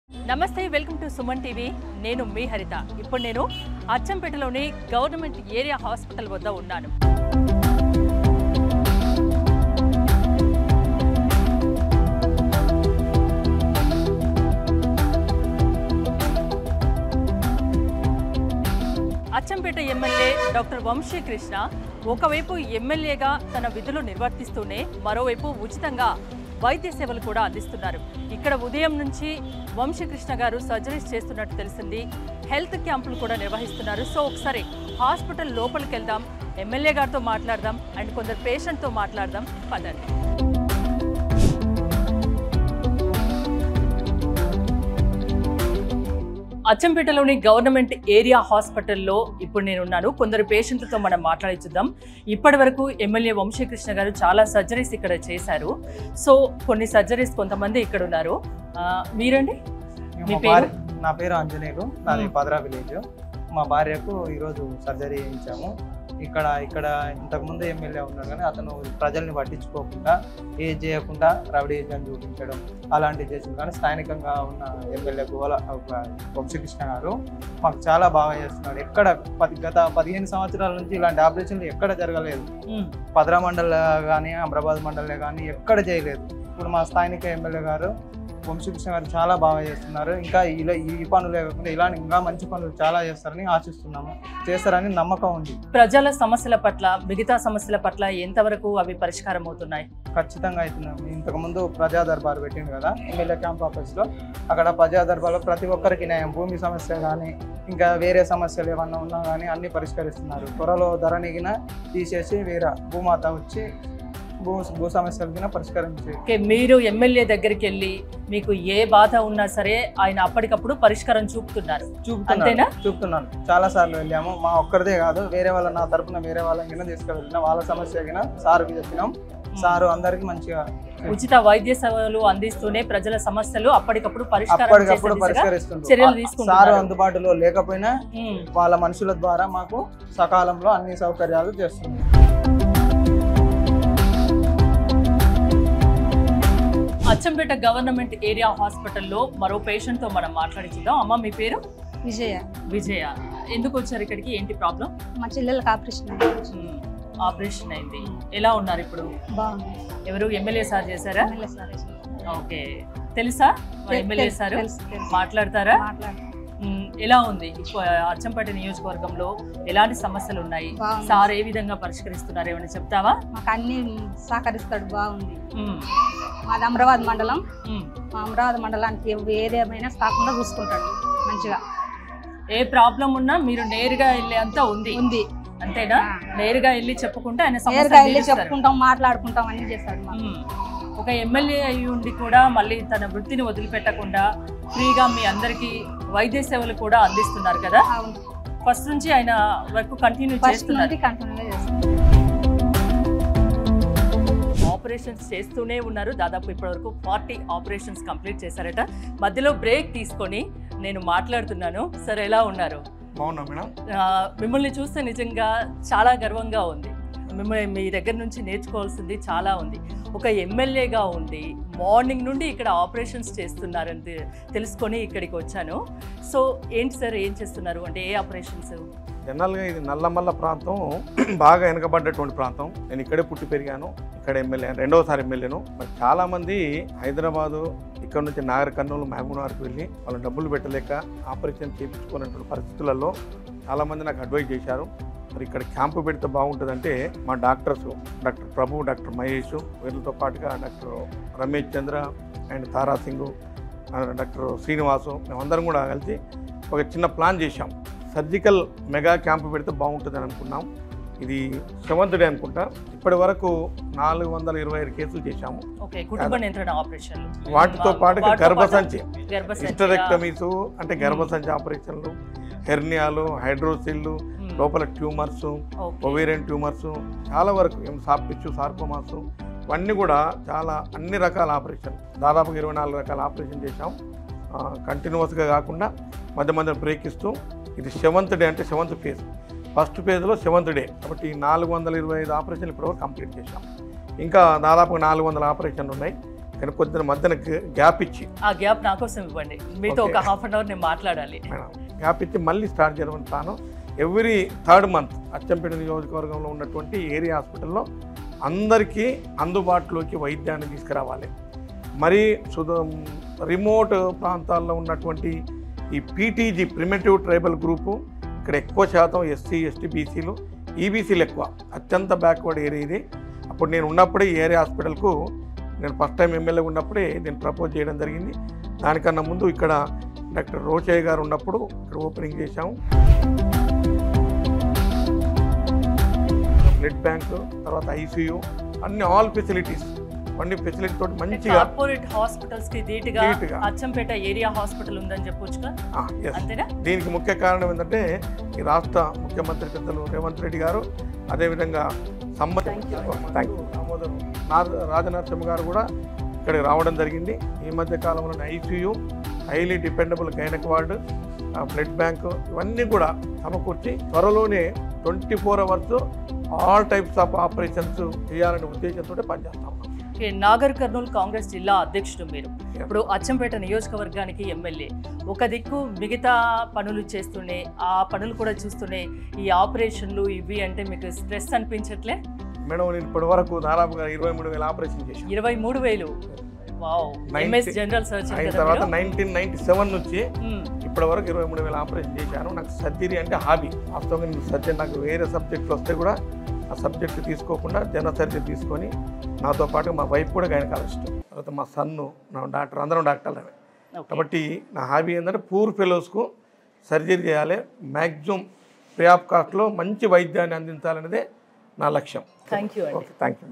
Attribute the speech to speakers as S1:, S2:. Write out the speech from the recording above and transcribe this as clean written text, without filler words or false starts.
S1: నమస్తే, welcome to Suman TV. నేను మీ హరిత. ఇప్పుడు నేను అచ్చంపేటలోని గవర్నమెంట్ ఏరియా హాస్పిటల్ వద్ద ఉన్నాను. అచ్చంపేట ఎమ్మెల్యే డాక్టర్ వంశీకృష్ణ ఒకవైపు ఎమ్మెల్యేగా తన విధులు నిర్వర్తిస్తూనే మరోవైపు ఉచితంగా వైద్య సేవలు కూడా అందిస్తున్నారు. ఇక్కడ ఉదయం నుంచి వంశీకృష్ణ గారు సర్జరీస్ చేస్తున్నట్టు తెలిసింది. హెల్త్ క్యాంపులు కూడా నిర్వహిస్తున్నారు. సో ఒకసారి హాస్పిటల్ లోపలికి వెళ్దాం, ఎమ్మెల్యే గారితో మాట్లాడదాం అండ్ కొందరు పేషెంట్తో మాట్లాడదాం. పదండి. అచ్చంపేటలోని గవర్నమెంట్ ఏరియా హాస్పిటల్లో ఇప్పుడు నేనున్నాను. కొందరు పేషెంట్లతో మనం మాట్లాడించుద్దాం. ఇప్పటి వరకు ఎమ్మెల్యే వంశీకృష్ణ గారు చాలా సర్జరీస్ ఇక్కడ చేశారు. సో కొన్ని సర్జరీస్ కొంతమంది ఇక్కడ ఉన్నారు. మీరండి?
S2: నా పేరు ఆంజనేయులు, నాది పదరా విలేజ్. మా భార్యకు ఈరోజు సర్జరీ చేయించాము. ఇక్కడ ఇంతకుముందు ఎమ్మెల్యే ఉన్నాడు కానీ అతను ప్రజల్ని పట్టించుకోకుండా ఏజ్ చేయకుండా రౌడీజం అని చూపించడం అలాంటివి చేసింది. కానీ స్థానికంగా ఉన్న ఎమ్మెల్యే వంశీకృష్ణ గారు మాకు చాలా బాగా చేస్తున్నాడు. గత 15 సంవత్సరాల నుంచి ఇలాంటి ఆపరేషన్లు ఎక్కడ జరగలేదు. పదరా మండల్ కానీ అమరాబాద్ మండలే కానీ ఎక్కడ చేయలేదు. ఇప్పుడు మా స్థానిక ఎమ్మెల్యే గారు వంశీకృష్ణ గారు చాలా బాగా చేస్తున్నారు. ఇంకా ఈ పనులే కాకుండా ఇలాంటి ఇంకా మంచి పనులు చాలా చేస్తారని ఆశిస్తున్నాము. చేస్తారని నమ్మకం ఉంది.
S1: ప్రజల సమస్యల పట్ల, మిగతా సమస్యల పట్ల ఎంతవరకు అవి పరిష్కారం అవుతున్నాయి?
S2: ఖచ్చితంగా అవుతున్నాం. ఇంతకుముందు ప్రజా దర్బార్ పెట్టింది కదా ఎమ్మెల్యే క్యాంప్ ఆఫీస్లో. అక్కడ ప్రజా దర్బార్లో ప్రతి ఒక్కరికి న్యాయం, భూమి సమస్య కానీ ఇంకా వేరే సమస్యలు ఏమన్నా ఉన్నా కానీ అన్ని పరిష్కరిస్తున్నారు. త్వరలో ధరణిగిన తీసేసి వేరే భూమాత వచ్చి భూ సమస్యలకి పరిష్కరించి.
S1: మీరు ఎమ్మెల్యే దగ్గరికి వెళ్ళి మీకు ఏ బాధ ఉన్నా సరే ఆయన అప్పటికప్పుడు పరిష్కారం
S2: చూపుతున్నాను. చాలా సార్లు వెళ్ళాము. మా ఒక్కరిదే కాదు, వేరే వాళ్ళ నా తరపున వేరే వాళ్ళకి తీసుకెళ్ళిన వాళ్ళ సమస్య సార్కి చెప్పినాం. సారు అందరికి మంచిగా
S1: ఉచిత వైద్య సేవలు అందిస్తూనే ప్రజల సమస్యలు అప్పటికప్పుడు
S2: పరిష్కరిస్తున్నారు.
S1: చర్యలు తీసుకుంటున్నారు.
S2: సారు అందుబాటులో లేకపోయినా వాళ్ళ మనుషుల ద్వారా మాకు సకాలంలో అన్ని సౌకర్యాలు చేస్తున్నారు.
S1: అచ్చంపేట గవర్నమెంట్ ఏరియా హాస్పిటల్లో మరో పేషెంట్ తో మనం మాట్లాడించుదాం. అమ్మ, మీ పేరు? విజయ. ఎందుకు వచ్చారు ఇక్కడికి? ఏంటి ప్రాబ్లం?
S3: మా చెల్లెలకు
S1: ఆపరేషన్ అయింది. ఎలా ఉన్నారు ఇప్పుడు? ఎవరు? ఎమ్మెల్యే సార్ చేశారా? ఓకే. తెలుసా ఎమ్మెల్యే సార్? మాట్లాడతారా? ఎలా ఉంది అచ్చంపేట నియోజకవర్గంలో? ఎలాంటి సమస్యలు ఉన్నాయి? సార్ ఏ విధంగా పరిష్కరిస్తున్నారు? ఏమైనా చెప్తావా?
S3: మాకు అన్ని సహకరిస్తాడు. బాగుంది. మాది అమరాబాద్ మండలం. మా అమరాబాద్ మండలానికి ఏదేమైనా కాకుండా చూసుకుంటాడు మంచిగా.
S1: ఏ ప్రాబ్లం ఉన్నా మీరు నేరుగా వెళ్ళే అంతా ఉంది. అంతేనా? నేరుగా వెళ్ళి చెప్పుకుంటే ఆయన
S3: చెప్పుకుంటాం, మాట్లాడుకుంటాం, అన్ని చేస్తాడు.
S1: ఒక ఎమ్మెల్యే అయి ఉండి కూడా మళ్ళీ తన వృత్తిని వదిలిపెట్టకుండా ఫ్రీగా మీ అందరికి వైద్య సేవలు కూడా అందిస్తున్నారు కదా. ఫస్ట్ నుంచి ఆయన వర్క్ కంటిన్యూ చేస్తున్నారు. ఆపరేషన్స్ చేస్తూనే ఉన్నారు. దాదాపు ఇప్పటివరకు 40 ఆపరేషన్స్ కంప్లీట్ చేశారట. మధ్యలో బ్రేక్ తీసుకొని నేను మాట్లాడుతున్నాను. సార్, ఎలా ఉన్నారు?
S2: బాగున్నా మేడం.
S1: మిమ్మల్ని చూస్తే నిజంగా చాలా గర్వంగా ఉంది. మిమ్మల్ని మీ దగ్గర నుంచి నేర్చుకోవాల్సింది చాలా ఉంది. ఒక ఎమ్మెల్యేగా ఉండి మార్నింగ్ నుండి ఇక్కడ ఆపరేషన్స్ చేస్తున్నారని తెలుసుకొని ఇక్కడికి వచ్చాను. సో ఏంటి సార్, ఏం చేస్తున్నారు? అంటే ఏ ఆపరేషన్స్?
S4: జనరల్గా ఇది నల్లమల్ల ప్రాంతం బాగా వెనకబడ్డటువంటి ప్రాంతం. నేను ఇక్కడే పుట్టి పెరిగాను. ఇక్కడ ఎమ్మెల్యే, రెండవసారి ఎమ్మెల్యేను. మరి చాలామంది హైదరాబాదు, ఇక్కడ నుంచి నాగర్ కర్నూలు, మహబూబ్నగర్కి వెళ్ళి వాళ్ళు డబ్బులు పెట్టలేక ఆపరేషన్ చేయించుకున్నటువంటి పరిస్థితులలో చాలామంది నాకు అడ్వైజ్ చేశారు. మరి ఇక్కడ క్యాంపు పెడితే బాగుంటుందంటే మా doctors, doctor Prabhu, doctor Mahesh, వీళ్ళతో పాటుగా doctor Ramesh Chandra and Tara Singh, doctor Srinivasu, మేమందరం కూడా కలిసి ఒక చిన్న ప్లాన్ చేశాం. సర్జికల్ మెగా క్యాంపు పెడితే బాగుంటుందని అనుకున్నాం. ఇది 7th డే అనుకుంటా. ఇప్పటి వరకు 425 కేసులు చేశాము. వాటితో పాటుగా గర్భసంచి, హిస్టరెక్టమీస్ అంటే గర్భసంచి ఆపరేషన్లు, హెర్నియాలు, హైడ్రోసిల్లు, లోపల ట్యూమర్స్, ఒవేరియన్ ట్యూమర్స్, చాలా వరకు సాఫ్ట్ టిష్యూ సార్కోమాస్, ఇవన్నీ కూడా చాలా అన్ని రకాల ఆపరేషన్, దాదాపు 24 రకాల ఆపరేషన్ చేశాం. కంటిన్యూస్గా కాకుండా మధ్య మధ్య బ్రేక్ ఇస్తూ. ఇది 7th డే అంటే 7th ఫేజ్. ఫస్ట్ ఫేజ్లో 7th డే కాబట్టి 425 ఆపరేషన్లు ఇప్పటివరకు కంప్లీట్ చేశాం. ఇంకా దాదాపు 400 ఆపరేషన్లు ఉన్నాయి. కానీ కొద్దిగా మధ్యన గ్యాప్ ఇచ్చి
S1: ఆ గ్యాప్ నా కోసం ఇవ్వండి, మీతో ఒక హాఫ్ అన్ అవర్ నేను మాట్లాడాలి.
S4: మేడం గ్యాప్ ఇచ్చి మళ్ళీ స్టార్ట్ చేయడం plan. Every 3rd month Achampet నియోజకవర్గంలో ఉన్నటువంటి ఏరియా హాస్పిటల్లో అందరికీ అందుబాటులోకి వైద్యాన్ని తీసుకురావాలి. మరి రిమోట్ ప్రాంతాల్లో ఉన్నటువంటి ఈ పీటీజీ ప్రిమిటివ్ ట్రైబల్ గ్రూపు ఇక్కడ ఎక్కువ శాతం ఎస్సీ ఎస్టీ బీసీలు, ఈబీసీలు ఎక్కువ, అత్యంత బ్యాక్వర్డ్ ఏరియా ఇది. అప్పుడు నేను ఉన్నప్పుడే ఈ ఏరియా హాస్పిటల్కు నేను ఫస్ట్ టైం ఎమ్మెల్యే ఉన్నప్పుడే నేను ప్రపోజ్ చేయడం జరిగింది. దానికన్నా ముందు ఇక్కడ డాక్టర్ రోచయ్య గారు ఉన్నప్పుడు ఇక్కడ ఓపెనింగ్ చేశాము. బ్లడ్ బ్యాంక్, తర్వాత ఐసీయూ, అన్ని ఆల్ ఫెసిలిటీస్ తోటి మంచిగా
S1: కార్పొరేట్ హాస్పిటల్స్ కి ధీటుగా అచ్చంపేట ఏరియా హాస్పిటల్ ఉందని చెప్పొచ్చుగా. అంతేనా?
S4: దీనికి ముఖ్య కారణం ఏంటంటే ఈ రాష్ట్ర ముఖ్యమంత్రి పెద్దలు రేవంత్ రెడ్డి గారు, అదేవిధంగా రాజనరసింహ గారు కూడా ఇక్కడికి రావడం జరిగింది. ఈ మధ్య కాలంలో ICU, highly dependable gynaec ward, blood bank ఇవన్నీ కూడా సమకూర్చి త్వరలోనే 24 hours all types of operations చేయాలనే ఉద్దేశంతో పనిచేస్తాం.
S1: నాగర్ కర్నూలు కాంగ్రెస్ జిల్లా అధ్యక్షుడు మీరు, ఇప్పుడు అచ్చంపేట నియోజకవర్గానికి ఎమ్మెల్యే. ఒక దిక్కు మిగతా పనులు చేస్తూనే, ఆ పనులు కూడా చూస్తూనే ఈ ఆపరేషన్లు ఇవి అంటే మీకు స్ట్రెస్ అనిపించట్లే?
S4: మేడం నేను ఇప్పటి వరకు దాదాపుగా 23,000 ఆపరేషన్ చేశాను.
S1: 23,000? వావ్. ఎంఎస్ జనరల్ సర్జన్
S4: అయిన తర్వాత 1997 నుంచి ఇప్పటి వరకు 23,000 ఆపరేషన్ చేశాను. నాకు సర్జరీ అంటే హాబీ. వాస్తవంగా నేను సర్జన్, నాకు వేరే సబ్జెక్టులు వస్తే కూడా ఆ సబ్జెక్టు తీసుకోకుండా జనరల్ సర్జరీ తీసుకొని, నాతో పాటు మా వైఫ్ కూడా గైనకాలజిస్ట్, తర్వాత మా సన్ను, నా డాక్టర్, అందరం డాక్టర్లే. కాబట్టి నా హాబీ ఏంటంటే పూర్ ఫెలోస్కు సర్జరీ చేయాలి, మ్యాక్సిమం ఫ్రీ ఆఫ్ కాస్ట్లో మంచి వైద్యాన్ని అందించాలనేదే నా లక్ష్యం.
S1: Thank you.
S4: Okay, thank you.